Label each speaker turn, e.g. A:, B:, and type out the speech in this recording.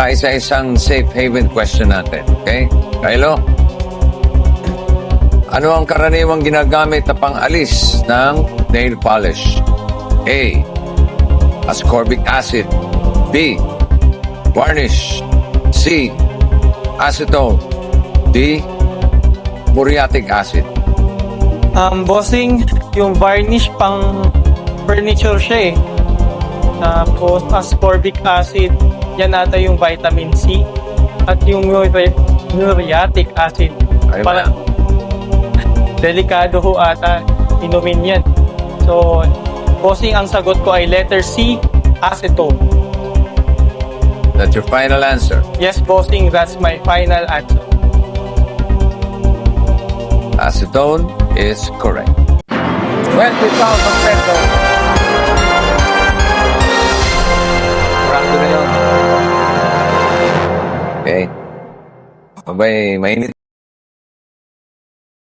A: isa-isang safe haven question natin. Okay? Kylo? Ano ang karaniwang ginagamit na pang-alis ng nail polish? A. Ascorbic acid. B. Varnish. C. Acetone. D. Muriatic acid.
B: Bossing, yung varnish pang furniture siya eh. Tapos ascorbic acid, yan ata yung vitamin C. At yung muriatic acid,
A: Ay,
B: parang delikado ho ata inumin yan. So, bossing, ang sagot ko ay letter C, acetone.
A: That's your final answer.
B: Yes, bossing, that's my final answer.
A: Acetone is correct.
C: 20,000 pesos.
A: Kurado na yun. Okay. Abay, mainit.